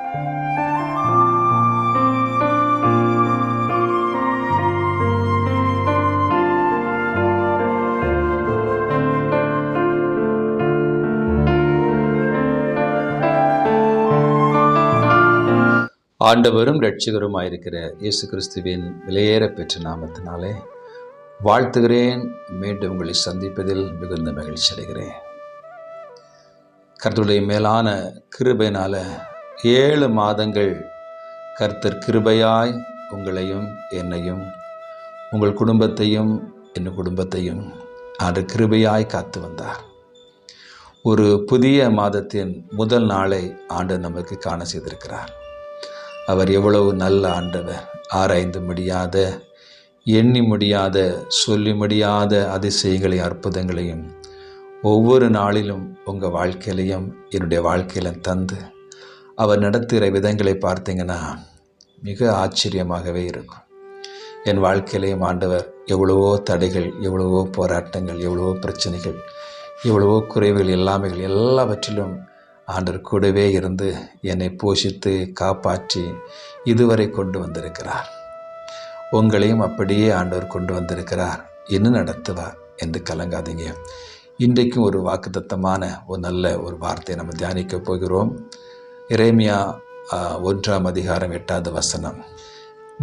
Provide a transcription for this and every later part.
ஆண்டவரும் இரட்சகருமாயிருக்கிற இயேசு கிறிஸ்துவின் விலையேற பெற்ற நாமத்தினாலே வாழ்த்துகிறேன். மீண்டும் உங்களை சந்திப்பதில் மிகுந்த மகிழ்ச்சி அடைகிறேன். கர்த்தருடைய மேலான கிருபையினால 7 மாதங்கள் கர்த்தர் கிருபையாய் உங்களையும் என்னையும் உங்கள் குடும்பத்தையும் என் குடும்பத்தையும் ஆண்டவர் கிருபையாய் காத்து வந்தார். ஒரு புதிய மாதத்தின் முதல் நாளை ஆண்டவர் நமக்கு காண செய்திருக்கிறார். அவர் எவ்வளவு நல்ல ஆண்டவர்! ஆராய்ந்து முடியாத, எண்ணி முடியாத, சொல்லி முடியாத அதிசயங்களையும் அற்புதங்களையும் ஒவ்வொரு நாளிலும் உங்கள் வாழ்க்கையிலையும் என்னுடைய வாழ்க்கையிலும் தந்து அவர் நடத்துகிற விதங்களை பார்த்தீங்கன்னா மிக ஆச்சரியமாகவே இருக்கும். என் வாழ்க்கையிலையும் ஆண்டவர் எவ்வளவோ தடைகள், எவ்வளவோ போராட்டங்கள், எவ்வளவோ பிரச்சனைகள், எவ்வளவோ குறைவுகள் எல்லாவற்றிலும் ஆண்டவர் கூடவே இருந்து என்னை போஷித்து காப்பாற்றி இதுவரை கொண்டு வந்திருக்கிறார். உங்களையும் அப்படியே ஆண்டவர் கொண்டு வந்திருக்கிறார். இன்னும் நடத்துவார் என்று கலங்காதீங்க. இன்றைக்கும் ஒரு வாக்குத்தத்தமான ஒரு நல்ல ஒரு வார்த்தையை நம்ம தியானிக்க போகிறோம். எரேமியா 1ஆம் அதிகாரம் 8வது வசனம்.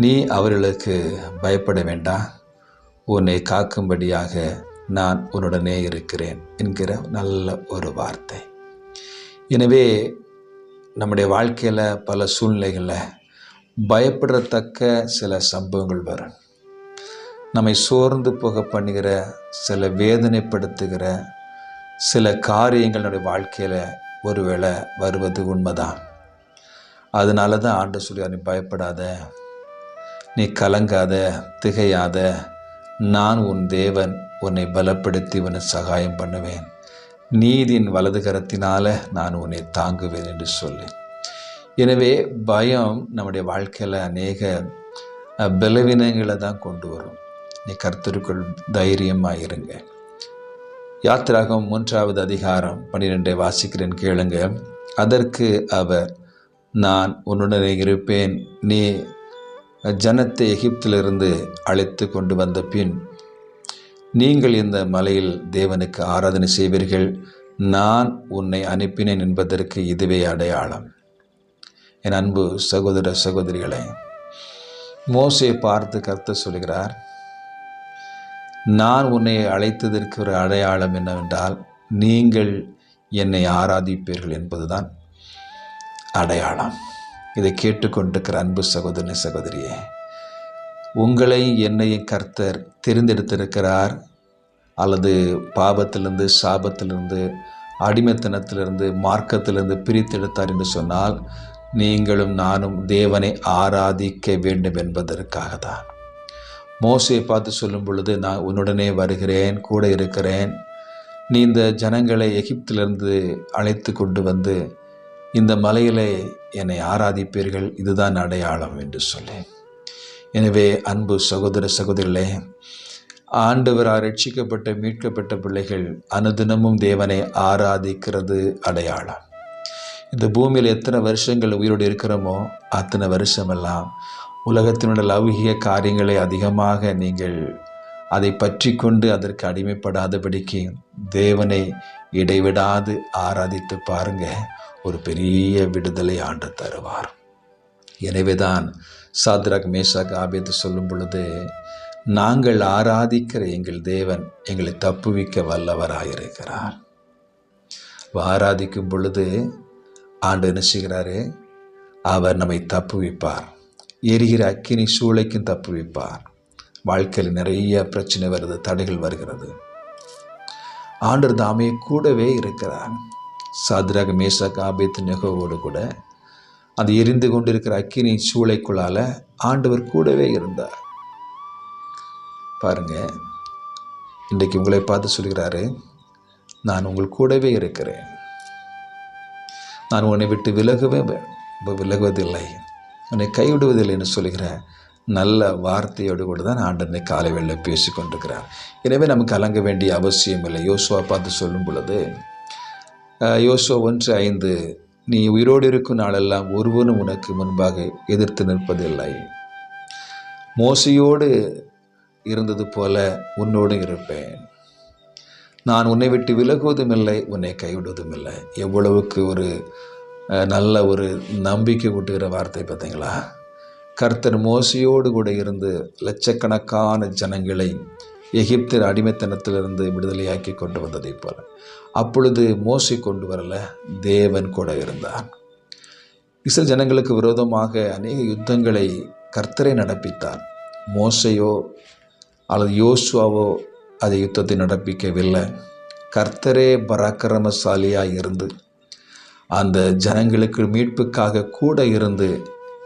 நீ அவர்களுக்கு பயப்பட வேண்டாம், உன்னை காக்கும்படியாக நான் உன்னுடனே இருக்கிறேன் என்கிற நல்ல ஒரு வார்த்தை. எனவே நம்முடைய வாழ்க்கையில் பல சூழ்நிலைகளில் பயப்படத்தக்க சில சம்பவங்கள் வரும். நம்மை சோர்ந்து போக பண்ணுகிற, சில வேதனைப்படுத்துகிற சில காரியங்கள் நம்முடைய வாழ்க்கையில் ஒருவேளை வருவது உண்மைதான். அதனால தான் ஆண்டவர் சொல்கிறார், நீ பயப்படாத, நீ கலங்காத, திகையாத, நான் உன் தேவன், உன்னை பலப்படுத்தி உன்னை சகாயம் பண்ணுவேன், நீதியின் வலது கரத்தினால நான் உன்னை தாங்குவேன் என்று சொல்லி. எனவே பயம் நம்முடைய வாழ்க்கையில் அநேக பலவீனங்களை தான் கொண்டு வரும். நீ கர்த்தருக்குள் தைரியமாக இருங்க. யாத்திராகமம் 3வது அதிகாரம் 12 வாசிக்கிறேன், கேளுங்க. அதற்கு அவர், நான் உன்னுடனே இருப்பேன், நீ ஜனத்தை எகிப்திலிருந்து அழைத்து கொண்டு வந்த பின் நீங்கள் இந்த மலையில் தேவனுக்கு ஆராதனை செய்வீர்கள், நான் உன்னை அனுப்பினேன் என்பதற்கு இதுவே அடையாளம். என் அன்பு சகோதர சகோதரிகளை, மோசேயை பார்த்து கர்த்தர் சொல்கிறார், நான் உன்னை அழைத்ததற்கு ஒரு அடையாளம் என்னவென்றால் நீங்கள் என்னை ஆராதிப்பீர்கள் என்பதுதான் அடையாளம். இதை கேட்டுக்கொண்டிருக்கிற அன்பு சகோதரனே சகோதரியே, உங்களை என்னையும் கர்த்தர் தெரிந்தெடுத்திருக்கிறார். அல்லது பாவத்திலிருந்து, சாபத்திலிருந்து, அடிமைத்தனத்திலிருந்து, மார்க்கத்திலிருந்து பிரித்தெடுத்தார் என்று சொன்னால் நீங்களும் நானும் தேவனை ஆராதிக்க வேண்டும் என்பதற்காக தான். மோசேயை பார்த்து சொல்லும் பொழுது, நான் உன்னுடனே வருகிறேன், கூட இருக்கிறேன், நீ இந்த ஜனங்களை எகிப்திலிருந்து அழைத்து கொண்டு வந்து இந்த மலையிலே என்னை ஆராதிப்பீர்கள், இதுதான் அடையாளம் என்று சொல்லி. எனவே அன்பு சகோதர சகோதரிகளே, ஆண்டவரால் ரட்சிக்கப்பட்ட மீட்கப்பட்ட பிள்ளைகள் அனுதினமும் தேவனை ஆராதிக்கிறது அடையாளம். இந்த பூமியில் எத்தனை வருஷங்கள் உயிரோடு இருக்கிறோமோ அத்தனை வருஷமெல்லாம் உலகத்தினுடைய லௌகிக காரியங்களை அதிகமாக நீங்கள் அதை பற்றி கொண்டு அதற்கு அடிமைப்படாதபடிக்கு தேவனை இடைவிடாது ஆராதித்து பாருங்க, ஒரு பெரிய விடுதலை ஆண்டு தருவார். எனவேதான் சாத்ராக், மேஷாக், ஆபேது சொல்லும் பொழுது, நாங்கள் ஆராதிக்கிற எங்கள் தேவன் எங்களை தப்புவிக்க வல்லவராயிருக்கிறார். ஆராதிக்கும் பொழுது ஆண்டு என்ன செய்கிறாரு? அவர் நம்மை தப்புவிப்பார். எரிகிற அக்கினி சூளைக்கும் தப்புவிப்பார். வாழ்க்கையில் நிறைய பிரச்சனை வருது, தடைகள் வருகிறது. ஆண்டவர் தாமே கூடவே இருக்கிறார். சாத்ராக், மேஷாக், ஆபேத்நேகோவோடு கூட அது எரிந்து கொண்டிருக்கிற அக்கினி சூளைக்குள்ளால ஆண்டவர் கூடவே இருந்தார். பாருங்க, இன்றைக்கு உங்களை பார்த்து சொல்கிறாரு, நான் உங்கள் கூடவே இருக்கிறேன், நான் உன்னை விட்டு விலகுவதில்லை, உன்னை கைவிடுவதில்லை என்று சொல்கிற நல்ல வார்த்தையோடு கூட தான் ஆண்டனை காலை வேளை பேசி கொண்டிருக்கிறார். எனவே நமக்கு கலங்க வேண்டிய அவசியம் இல்லை. யோசுவா பார்த்து சொல்லும் பொழுது, யோசுவா 1:5 நீ உயிரோடு இருக்கும் நாளெல்லாம் ஒருவனும் உனக்கு முன்பாக எதிர்த்து நிற்பதில்லை. மோசையோடு இருந்தது போல உன்னோடு இருப்பேன். நான் உன்னை விட்டு விலகுவதும் இல்லை, உன்னை கைவிடுவதும் இல்லை. எவ்வளவுக்கு ஒரு நல்ல ஒரு நம்பிக்கை ஊட்டுகிற வார்த்தை பார்த்தீங்களா? கர்த்தர் மோசையோடு கூட இருந்து லட்சக்கணக்கான ஜனங்களை எகிப்தின் அடிமைத்தனத்திலிருந்து விடுதலையாக்கி கொண்டு வந்ததை போல. அப்பொழுது மோசை கொண்டு வரல, தேவன் கூட இருந்தார். இஸ்ரவேல் ஜனங்களுக்கு விரோதமாக அநேக யுத்தங்களை கர்த்தரை நடப்பித்தார். மோசையோ அல்லது யோசுவாவோ அதை யுத்தத்தை நடப்பிக்கவில்லை. கர்த்தரே பராக்கிரமசாலியாக இருந்து அந்த ஜனங்களுக்கு மீட்புக்காக கூட இருந்து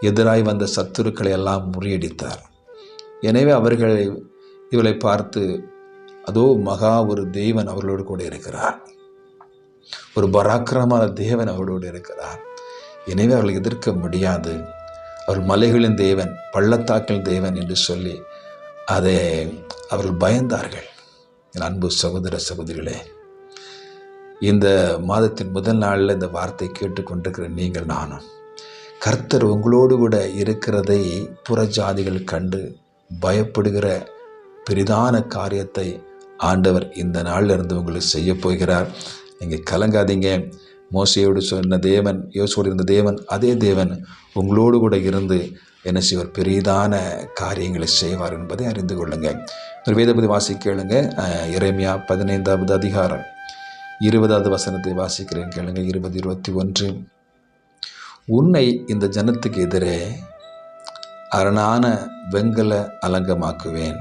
எதிராய் வந்த சத்துருக்களை எல்லாம் முறியடித்தார். எனவே இவளை பார்த்து, அதோ மகா ஒரு தேவன் அவர்களோடு கூட இருக்கிறார், ஒரு பராக்கிரமான தேவன் அவர்களோடு இருக்கிறார், எனவே அவர்களை எதிர்க்க முடியாது, அவர் மலைகளின் தேவன், பள்ளத்தாக்கின் தேவன் என்று சொல்லி அதை அவர்கள் பயந்தார்கள். என் அன்பு சகோதர சகோதரிகளே, இந்த மாதத்தின் முதல் நாளில் இந்த வார்த்தை கேட்டுக்கொண்டிருக்கிற நீங்கள் நானும், கர்த்தர் உங்களோடு கூட இருக்கிறதை புற ஜாதிகள் கண்டு பயப்படுகிற பெரிதான காரியத்தை ஆண்டவர் இந்த நாளில் இருந்து உங்களுக்கு செய்ய போகிறார். நீங்கள் கலங்காதீங்க. மோசையோடு சொன்ன தேவன், யோசுவோடு இருந்த தேவன், அதே தேவன் உங்களோடு கூட இருந்து என்ன செய்வார்? பெரிதான காரியங்களை செய்வார் என்பதை அறிந்து கொள்ளுங்க. ஒரு வேதபதி வாசிக்க கேளுங்க. எரேமியா 15வது அதிகாரம் 20வது வசனத்தை வாசிக்கிறேன் கேளுங்க. 20-21. உன்னை இந்த ஜனத்துக்கு எதிரே அரணான வெங்கல அலங்கமாக்குவேன்.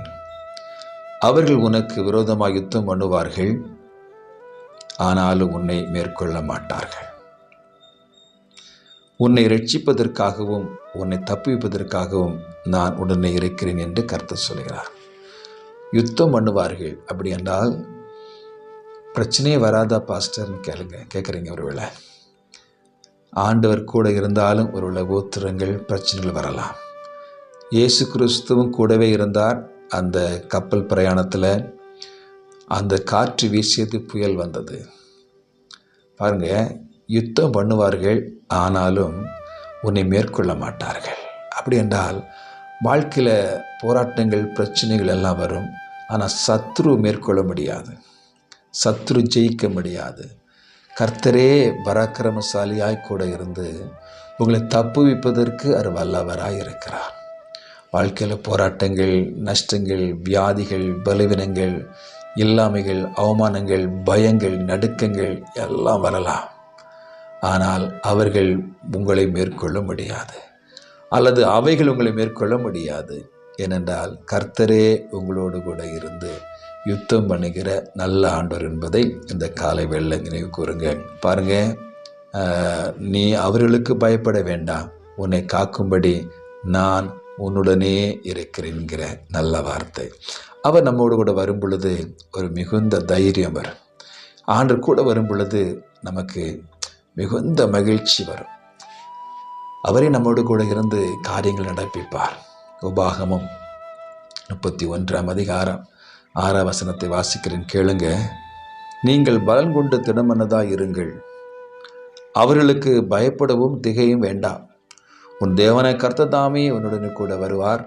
அவர்கள் உனக்கு விரோதமாக யுத்தம் பண்ணுவார்கள், ஆனாலும் உன்னை மேற்கொள்ள மாட்டார்கள். உன்னை ரட்சிப்பதற்காகவும் உன்னை தப்புவிப்பதற்காகவும் நான் உடனே இருக்கிறேன் என்று கர்த்தர் சொல்கிறார். யுத்தம் பண்ணுவார்கள் அப்படி என்றால் பிரச்சனையே வராதா பாஸ்டர்னு கேட்குறீங்க. ஒருவேளை ஆண்டவர் கூட இருந்தாலும் ஒருவேளை கோத்திரங்கள் பிரச்சனைகள் வரலாம். இயேசு கிறிஸ்துவும் கூடவே இருந்தார். அந்த கப்பல் பிரயாணத்தில் அந்த காற்று வீசியது, புயல் வந்தது. பாருங்க, யுத்தம் பண்ணுவார்கள், ஆனாலும் உன்னை மேற்கொள்ள மாட்டார்கள். அப்படி என்றால் வாழ்க்கையில் போராட்டங்கள், பிரச்சனைகள் எல்லாம் வரும், ஆனால் சத்ரு மேற்கொள்ள முடியாது, சத்ரு ஜெயிக்க முடியாது. கர்த்தரே பராக்கிரமசாலியாய் கூட இருந்து உங்களை தப்புவிப்பதற்கு அவர் வல்லவராய் இருக்கிறார். வாழ்க்கையில் போராட்டங்கள், நஷ்டங்கள், வியாதிகள், பலவீனங்கள், இல்லாமைகள், அவமானங்கள், பயங்கள், நடுக்கங்கள் எல்லாம் வரலாம். ஆனால் அவர்கள் உங்களை மேற்கொள்ள முடியாது, அல்லது அவைகள் உங்களை மேற்கொள்ள முடியாது. ஏனென்றால் கர்த்தரே உங்களோடு கூட இருந்து யுத்தம் பண்ணுகிற நல்ல ஆண்டவர் என்பதை இந்த காலை வேளையில் நினைவு கூறுங்க. பாருங்க, நீ அவர்களுக்கு பயப்பட வேண்டாம், உன்னை காக்கும்படி நான் உன்னுடனே இருக்கிறேன்கிற நல்ல வார்த்தை. அவர் நம்மோடு கூட வரும் பொழுது ஒரு மிகுந்த தைரியம் வரும். ஆண்டவர் கூட வரும் பொழுது நமக்கு மிகுந்த மகிழ்ச்சி வரும். அவரே நம்மோடு கூட இருந்து காரியங்கள் நடப்பிப்பார். உபாகமம் 31ஆம் அதிகாரம் 6ஆம் வசனத்தை வாசிக்கிறேன் கேளுங்க. நீங்கள் பலன் கொண்டு திடமனதாய் இருங்கள், அவர்களுக்கு பயப்படவும் திகையும் வேண்டாம். உன் தேவனை கர்த்தர் தாமே உன்னுடன் கூட வருவார்,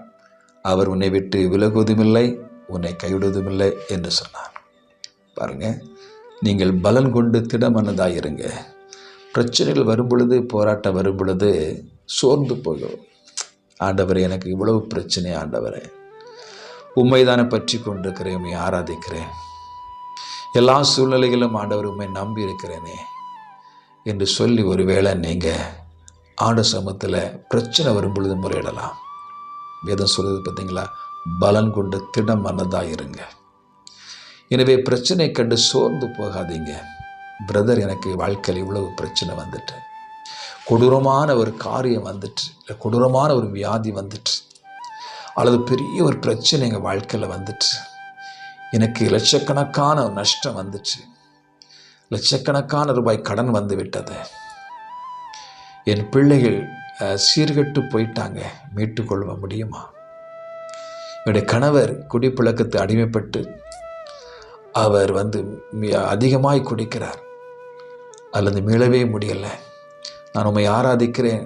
அவர் உன்னை விட்டு விலகுவதுமில்லை, உன்னை கைவிடுவதுமில்லை என்று சொன்னார். பாருங்க, நீங்கள் பலன் கொண்டு திடமனதாய் இருங்க. பிரச்சனைகள் வரும் பொழுது, போராட்டம் வரும் பொழுது சோர்ந்து போகும். ஆண்டவரே, எனக்கு இவ்வளவு பிரச்சனை, ஆண்டவரே உண்மைதானே பற்றி கொண்டிருக்கிறேன், உண்மை ஆராதிக்கிறேன், எல்லா சூழ்நிலைகளும் ஆண்டவர் உண்மை நம்பி இருக்கிறேனே என்று சொல்லி ஒருவேளை நீங்கள் ஆண்டு சமூகத்தில் பிரச்சனை வரும் பொழுது முறையிடலாம். வேதம் சொல்லுது பார்த்தீங்களா, பலன் கொண்டு திடம் மனதாக இருங்க. எனவே பிரச்சனை கண்டு சோர்ந்து போகாதீங்க. பிரதர், எனக்கு வாழ்க்கையில் இவ்வளவு பிரச்சனை வந்துட்டு, கொடூரமான ஒரு காரியம் வந்துட்டு, இல்லை கொடூரமான ஒரு வியாதி வந்துட்டு, அல்லது பெரிய ஒரு பிரச்சனை எங்கள் வாழ்க்கையில் வந்துட்டு, எனக்கு லட்சக்கணக்கான ஒரு நஷ்டம் வந்துச்சு, லட்சக்கணக்கான ரூபாய் கடன் வந்து விட்டது, என் பிள்ளைகள் சீர்கெட்டு போயிட்டாங்க, மீட்டுக்கொள்ள முடியுமா? என்னுடைய கணவர் குடிப்பழக்கத்தை அடிமைப்பட்டு அவர் அதிகமாய் குடிக்கிறார், அல்லது மீளவே முடியலை, நான் உம்மை ஆராதிக்கிறேன்,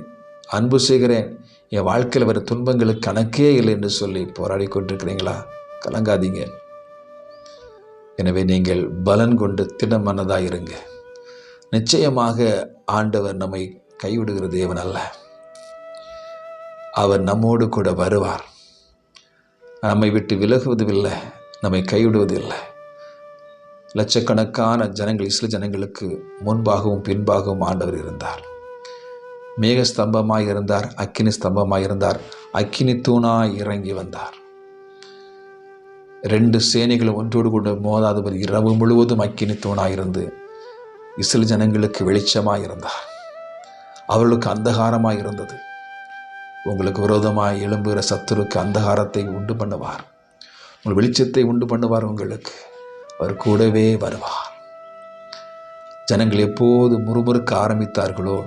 அன்பு செய்கிறேன், என் வாழ்க்கையில் வர துன்பங்களுக்கு கணக்கே இல்லை என்று சொல்லி போராடி கொண்டிருக்கிறீங்களா? கலங்காதீங்க. எனவே நீங்கள் பலன் கொண்டு திடமனதாக இருங்க. நிச்சயமாக ஆண்டவர் நம்மை கைவிடுகிற தேவன் அல்ல. அவர் நம்மோடு கூட வருவார். நம்மை விட்டு விலகுவதில்லை, நம்மை கைவிடுவதில்லை. லட்சக்கணக்கான ஜனங்கள், இஸ்ரவேல் ஜனங்களுக்கு முன்பாகவும் பின்பாகவும் ஆண்டவர் இருந்தார். மேக ஸ்தம்பமாய் இருந்தார், அக்கினி ஸ்தம்பமாய் இருந்தார், அக்கினி தூணாய் இறங்கி வந்தார். 2 சேனைகளும் ஒன்றோடு கூட மோதாதவர் இரவு முழுவதும் அக்கினி தூணாயிருந்து இஸ்ரவேல் ஜனங்களுக்கு வெளிச்சமாய் இருந்தார். அவர்களுக்கு அந்தகாரமாய் இருந்தது. உங்களுக்கு விரோதமாய் எழும்புகிற சத்துருக்கு அந்தகாரத்தை உண்டு பண்ணுவார், உங்கள் வெளிச்சத்தை உண்டு பண்ணுவார். உங்களுக்கு அவர் கூடவே வருவார். ஜனங்கள் எப்போது முறுமுறுக்க ஆரம்பித்தார்களோ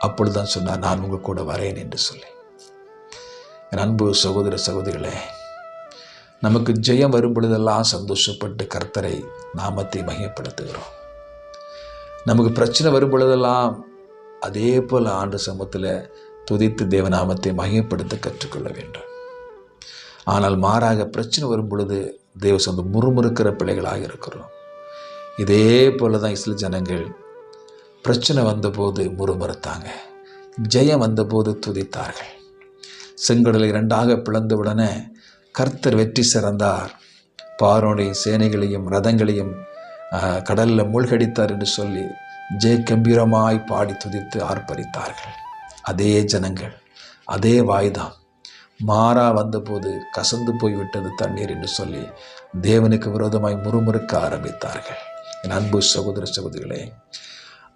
அப்பொழுதுதான் சொன்னார், நான் உங்கள் கூட வரேன் என்று சொல்லி. என் அன்பு சகோதர சகோதரிகளே, நமக்கு ஜெயம் வரும் பொழுதெல்லாம் சந்தோஷப்பட்டு கர்த்தரை நாமத்தை மகிமைப்படுத்துகிறோம். நமக்கு பிரச்சனை வரும் பொழுதெல்லாம் அதே போல் ஆண்டு சமூகத்தில் துதித்து தேவநாமத்தை மகிமைப்படுத்த கற்றுக்கொள்ள வேண்டும். ஆனால் மாறாக பிரச்சனை வரும் பொழுது தேவ சொந்த முறுமுறுக்கிற பிள்ளைகளாக இருக்கிறோம். இதே போல தான் இஸ்ரவேல் ஜனங்கள் பிரச்சனை வந்தபோது முறுமுறுத்தாங்க, ஜெயம் வந்தபோது துதித்தார்கள். செங்கடலை 2ஆக பிளந்தவுடனே கர்த்தர் வெற்றி சிறந்தார், பார்வோனுடைய சேனைகளையும் ரதங்களையும் கடலில் மூழ்கடித்தார் என்று சொல்லி ஜெய கம்பீரமாய் பாடி துதித்து ஆர்ப்பரித்தார்கள். அதே ஜனங்கள், அதே வாய்தான் மாறா வந்தபோது கசந்து போய்விட்டது தண்ணீர் என்று சொல்லி தேவனுக்கு விரோதமாய் முறுமுறுக்க ஆரம்பித்தார்கள். என் அன்பு சகோதர சகோதரிகளே,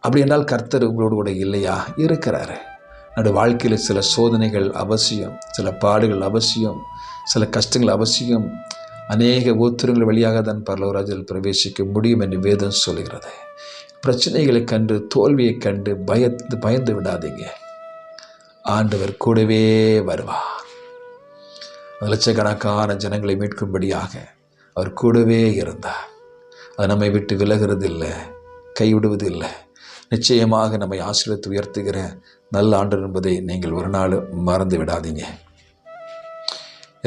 அப்படி என்றால் கர்த்தர் உங்களோடு கூட இல்லையா? இருக்கிறாரு. நம்முடைய வாழ்க்கையில் சில சோதனைகள் அவசியம், சில பாடுகள் அவசியம், சில கஷ்டங்கள் அவசியம். அநேக உத்திரங்கள் வழியாக தான் பரலோகராஜ்யத்தில் பிரவேசிக்க முடியும் என்று வேதம் சொல்கிறது. பிரச்சனைகளை கண்டு, தோல்வியை கண்டு பயந்து விடாதீங்க. ஆண்டவர் கூடவே வருவார். லட்சக்கணக்கான ஜனங்களை மீட்கும்படியாக அவர் கூடவே இருந்தார். அது நம்மை விட்டு விலகிறதில்லை, கைவிடுவதில்லை. நிச்சயமாக நம்மை ஆசீர்வதித்து உயர்த்துகிற நல்ல ஆண்டவர் என்பதை நீங்கள் ஒரு நாள் மறந்து விடாதீங்க.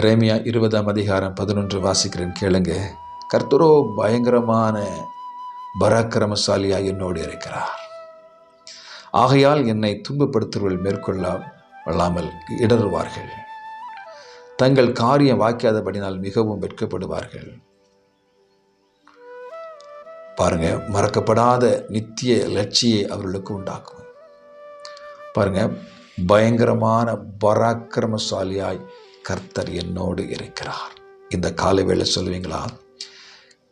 எரேமியா 20:11 வாசிக்கிறேன், கேளுங்க. கர்த்தரோ பயங்கரமான பராக்கிரமசாலியாய் என்னோடு இருக்கிறார். ஆகையால் என்னை துன்பப்படுத்துவர்கள் மேற்கொள்ளாமல் இடறுவார்கள். தங்கள் காரியம் வாய்க்காதபடினால் மிகவும் வெட்கப்படுவார்கள். பாருங்க, மறக்கப்படாத நித்திய லட்சியை அவர்களுக்கு உண்டாக்கும். பாருங்க, பயங்கரமான பராக்கிரமசாலியாய் கர்த்தர் என்னோடு இருக்கிறார். இந்த காலை வேளை சொல்லுவீங்களா?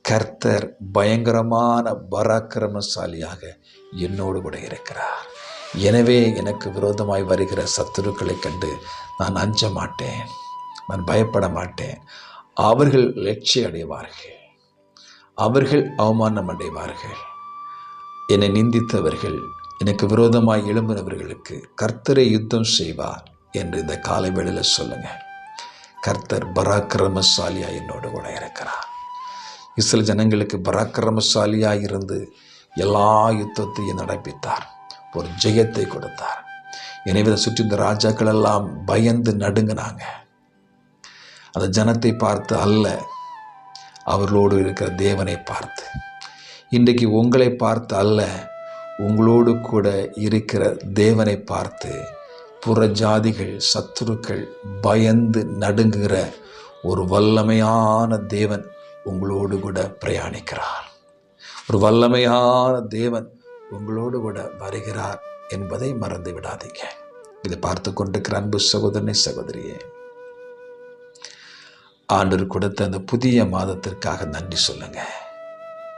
கர்த்தர் பயங்கரமான பராக்கிரமசாலியாக என்னோடு கூட இருக்கிறார். எனவே எனக்கு விரோதமாய் வருகிற சத்துருக்களை கண்டு நான் அஞ்ச மாட்டேன், நான் பயப்பட மாட்டேன். அவர்கள் லட்சியம் அடைவார்கள், அவர்கள் அவமானம் அடைவார்கள். என்னை நிந்தித்தவர்கள், எனக்கு விரோதமாய் எழும்பினவர்களுக்கு கர்த்தரை யுத்தம் செய்வார் என்று இந்த காலை வேளையில் சொல்லுங்க. கர்த்தர் பராக்கிரமசாலியாக என்னோடு கூட இருக்கிறார். இஸ்ரவேல் ஜனங்களுக்கு பராக்கிரமசாலியாக இருந்து எல்லா யுத்தத்தையும் நடப்பித்தார், ஒரு ஜெயத்தை கொடுத்தார். எனவே சுற்றி இந்த ராஜாக்கள் எல்லாம் பயந்து நடுங்கினாங்க. அந்த ஜனத்தை பார்த்து அல்ல, அவர்களோடு இருக்கிற தேவனை பார்த்து. இன்றைக்கு உங்களை பார்த்து அல்ல, உங்களோடு கூட இருக்கிற தேவனை பார்த்து புற ஜாதிகள், சத்துருக்கள் பயந்து நடுங்குகிற ஒரு வல்லமையான தேவன் உங்களோடு கூட பிரயாணிக்கிறார். ஒரு வல்லமையான தேவன் உங்களோடு கூட வருகிறார் என்பதை மறந்து விடாதீங்க. இதை பார்த்து கொண்டிருக்கிற அன்பு சகோதரனே, சகோதரியே, ஆண்டவர் கொடுத்த அந்த புதிய மாதத்திற்காக நன்றி சொல்லுங்க.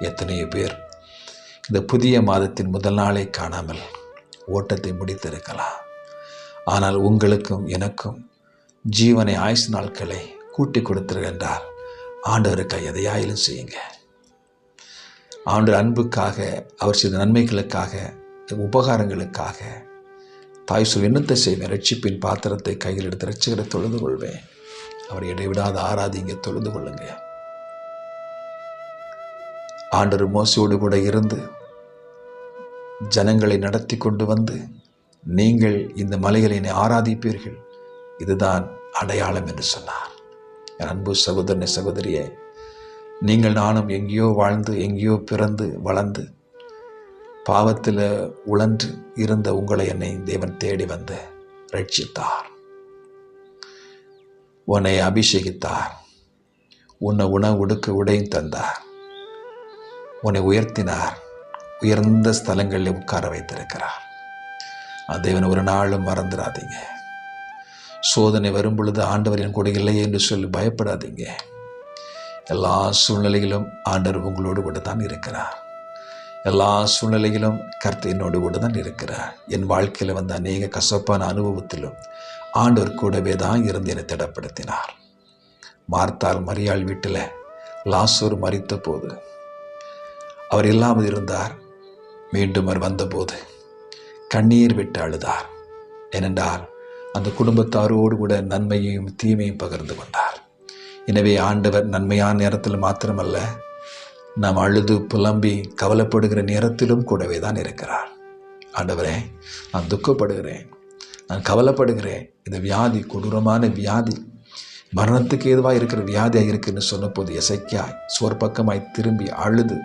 எத்தனையோ பேர் இந்த புதிய மாதத்தின் முதல் நாளை காணாமல் ஓட்டத்தை முடித்திருக்கலாம். ஆனால் உங்களுக்கும் எனக்கும் ஜீவனை, ஆயுசு நாட்களை கூட்டி கொடுத்திருக்கின்றார். ஆண்டவருக்காக எதையாயிலும் செய்யுங்க. ஆண்டவர் அன்புக்காக, அவர் செய்த நன்மைகளுக்காக, உபகாரங்களுக்காக தாய் சொல் என்னத்தை செய்வேன்? ரட்சிப்பின் பாத்திரத்தை கையில் எடுத்து ரட்சிகரை தொழுது கொள்வேன். அவர் இடைவிடாத ஆராதிங்க, தொழுது கொள்ளுங்க. ஆண்டவர் மோசையோடு கூட இருந்து ஜனங்களை நடத்தி கொண்டு வந்து நீங்கள் இந்த மலைகளை என்னை ஆராதிப்பீர்கள், இதுதான் அடையாளம் என்று சொன்னார். என் அன்பு சகோதரனே, சகோதரியே, நீங்கள் நானும் எங்கேயோ வாழ்ந்து, எங்கேயோ பிறந்து வளர்ந்து பாவத்தில் உழன்று இருந்த உங்களை என்னை தேவன் தேடி வந்து ரட்சித்தார், உன்னை அபிஷேகித்தார், உன்னை உணவு உடுக்க உடையும் தந்தார், உன்னை உயர்த்தினார், உயர்ந்த ஸ்தலங்களில் உட்கார வைத்திருக்கிறார். தேவனை ஒரு நாளும் மறந்துடாதீங்க. சோதனை வரும் பொழுது ஆண்டவர் என் கூட இல்லையே என்று சொல்லி பயப்படாதீங்க. எல்லா சூழ்நிலையிலும் ஆண்டவர் உங்களோடு கூட தான் இருக்கிறார். எல்லா சூழ்நிலையிலும் கர்த்தர் என்னோடு கூட தான் இருக்கிறார். என் வாழ்க்கையில் வந்த அநேக கசப்பான அனுபவத்திலும் ஆண்டவர் கூடவே தான் இருந்து என்னை திடப்படுத்தினார். மார்த்தாள் மரியாள் வீட்டில் லாசரு மரித்த போது அவர் இல்லாமல் இருந்தார். மீண்டும் அவர் வந்தபோது கண்ணீர் விட்டு அழுதார். ஏனென்றால் அந்த குடும்பத்தாரோடு கூட நன்மையையும் தீமையும் பகிர்ந்து கொண்டார். எனவே ஆண்டவர் நன்மையான நேரத்தில் மாத்திரமல்ல, நாம் அழுது புலம்பி கவலைப்படுகிற நேரத்திலும் கூடவே தான் இருக்கிறார். ஆண்டவரே, நான் துக்கப்படுகிறேன், நான் கவலைப்படுகிறேன், இந்த வியாதி கொடூரமான வியாதி, மரணத்துக்கு ஏதுவாக இருக்கிற வியாதியாக இருக்குன்னு சொன்னபோது எசேக்கியாய் சோர்பக்கமாய் திரும்பி அழுது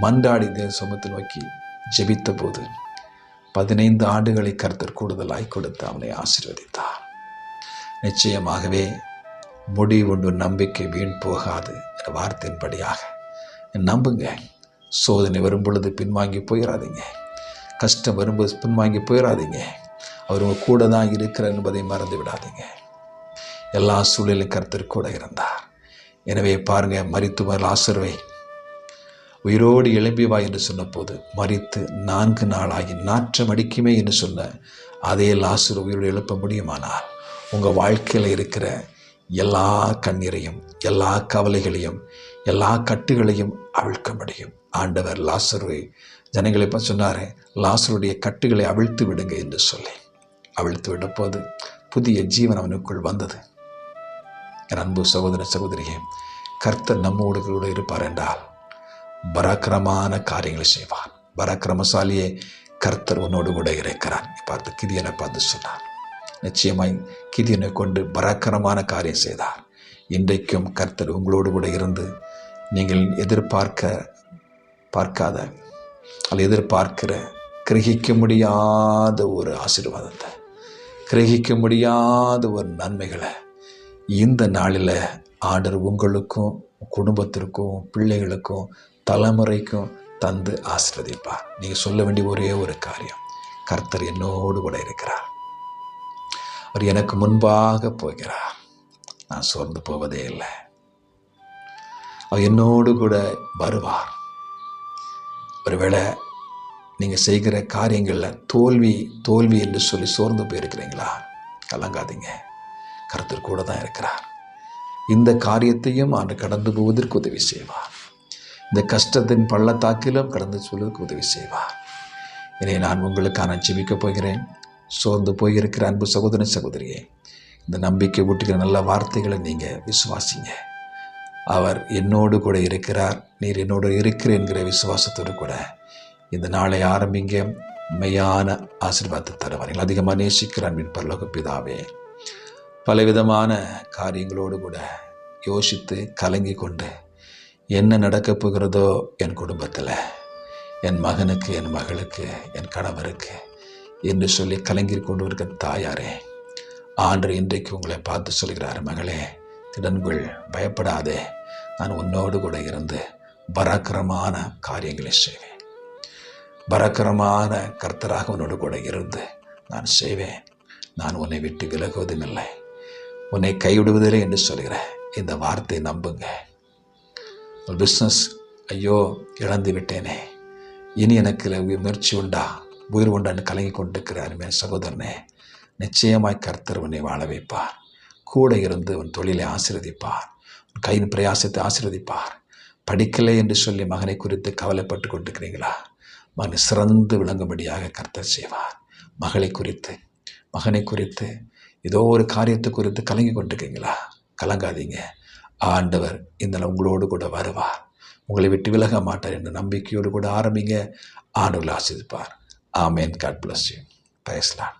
மன்றாடி தேவ சமூகத்தை நோக்கி ஜெபித்த போது 15 ஆண்டுகளை கர்த்தர் கூடுதலாய் கொடுத்து அவனை ஆசீர்வதித்தார். நிச்சயமாகவே முடிவுண்டு நம்பிக்கை வீண் போகாது என்ற வார்த்தையின்படியாக நம்புங்க. சோதனை வரும் பொழுது பின்வாங்கி போயிடாதீங்க. கஷ்டம் வரும்போது பின்வாங்கி போயிடாதீங்க. அவர் உங்க கூட தான் இருக்கிறார் என்பதை மறந்து விடாதீங்க. எல்லா சூழலிலும் கர்த்தர் கூட இருந்தார். எனவே பாருங்க, மரித்துவ லாசருவை உயிரோடு எழும்பி வா என்று சொன்ன போது மரித்து 4 நாளாகி நாற்றம் அடிக்குமே என்று சொன்ன அதே லாசரு உயிரோடு எழுப்ப முடியுமானால் உங்கள் வாழ்க்கையில் இருக்கிற எல்லா கண்ணீரையும், எல்லா கவலைகளையும், எல்லா கட்டுகளையும் அவிழ்க்க முடியும். ஆண்டவர் லாசருவை ஜனங்களை சொன்னார், லாசருடைய கட்டுகளை அவிழ்த்து விடுங்க என்று சொல்லி அவிழ்த்து விட போது புதிய ஜீவன் அவனுக்குள் வந்தது. என் அன்பு சகோதர சகோதரியே, கர்த்தர் நம்மோடு கூட இருப்பார் என்றால் பராக்கிரமான காரியங்களை செய்வார். பராக்கிரமசாலியே, கர்த்தர் உன்னோடு கூட இருக்கிறார். பார்த்து கிதியனை பார்த்து சொன்னார். நிச்சயமாய் கிதியனை கொண்டு பராக்கிரமான காரியம் செய்தார். இன்றைக்கும் கர்த்தர் உங்களோடு கூட இருந்து நீங்கள் பார்க்காத அல்ல எதிர்பார்க்கிற கிரகிக்க முடியாத ஒரு ஆசீர்வாதத்தை, கிரகிக்க முடியாத ஒரு நன்மைகளை இந்த நாளில் ஆண்டவர் உங்களுக்கும் குடும்பத்திற்கும் பிள்ளைகளுக்கும் தலைமுறைக்கும் தந்து ஆசீர்வதிப்பார். நீங்கள் சொல்ல வேண்டிய ஒரே ஒரு காரியம், கர்த்தர் என்னோடு கூட இருக்கிறார், அவர் எனக்கு முன்பாக போகிறார், நான் சோர்ந்து போவதே இல்லை, அவர் என்னோடு கூட வருவார். ஒருவேளை நீங்கள் செய்கிற காரியங்களில் தோல்வி என்று சொல்லி சோர்ந்து போயிருக்கிறீங்களா? கலங்காதீங்க, கர்த்தர் கூட தான் இருக்கிறார். இந்த காரியத்தையும் ஆண்டு கடந்து போவதற்கு உதவி செய்வார். இந்த கஷ்டத்தின் பள்ளத்தாக்கிலும் கடந்து சொல்வதற்கு உதவி செய்வார். இதை நான் உங்களுக்கான ஜெபிக்கப் போகிறேன். சோர்ந்து போயிருக்கிற அன்பு சகோதர சகோதரியே, இந்த நம்பிக்கை ஊட்டுகிற நல்ல வார்த்தைகளை நீங்கள் விசுவாசிங்க. அவர் என்னோடு கூட இருக்கிறார், நீர் என்னோடு இருக்கிற என்கிற விசுவாசத்தோடு கூட இந்த நாளை ஆரம்பிங்க. மெய்யான ஆசீர்வாதத்தை தருவார்கள். அதிகமாக நேசிக்கிற அன்பின் பரலோக பிதாவே, பலவிதமான காரியங்களோடு கூட யோசித்து கலங்கி கொண்டு என்ன நடக்கப் போகிறதோ என் குடும்பத்தில், என் மகனுக்கு, என் மகளுக்கு, என் கணவருக்கு என்று சொல்லி கலங்கி கொண்டு இருக்க தாயாரே, ஆண்டவர் இன்றைக்கு உங்களை பார்த்து சொல்கிறார், மகளே திடன்கள், பயப்படாதே, நான் உன்னோடு கூட இருந்து பராக்கிரமான காரியங்களை செய்வேன். பராக்கிரமான கர்த்தராக உன்னோடு கூட இருந்து நான் செய்வேன். நான் உன்னை விட்டு விலகுவதும் இல்லை, உன்னை கைவிடுவதில்லை என்று சொல்கிறேன். இந்த வார்த்தையை நம்புங்க. ஒரு பிஸ்னஸ், ஐயோ இழந்து விட்டேனே, இனி எனக்கு முயற்சி உண்டா, உயிர் உண்டான்னு கலங்கி கொண்டிருக்கிறார் என் சகோதரனே, நிச்சயமாய் கர்த்தர் உன்னை வாழ வைப்பார். கூட இருந்து உன் தொழிலை ஆசீர்வதிப்பார், உன் கையின் பிரயாசத்தை ஆசீர்வதிப்பார். படிக்கலை என்று சொல்லி மகனை குறித்து கவலைப்பட்டு கொண்டிருக்கிறீங்களா? மகனை சிறந்து விளங்கும்படியாக கர்த்தர் செய்வார். மகனை குறித்து ஏதோ ஒரு காரியத்தை குறித்து கலங்கி கொண்டிருக்கீங்களா? கலங்காதீங்க, ஆண்டவர் இந்த உங்களோடு கூட வருவார், உங்களை விட்டு விலக மாட்டார் என்ற நம்பிக்கையோடு கூட ஆரம்பிங்க. ஆண்டவர் ஆசீர்வதிப்பார். ஆமென். God bless you. பேசலாம்.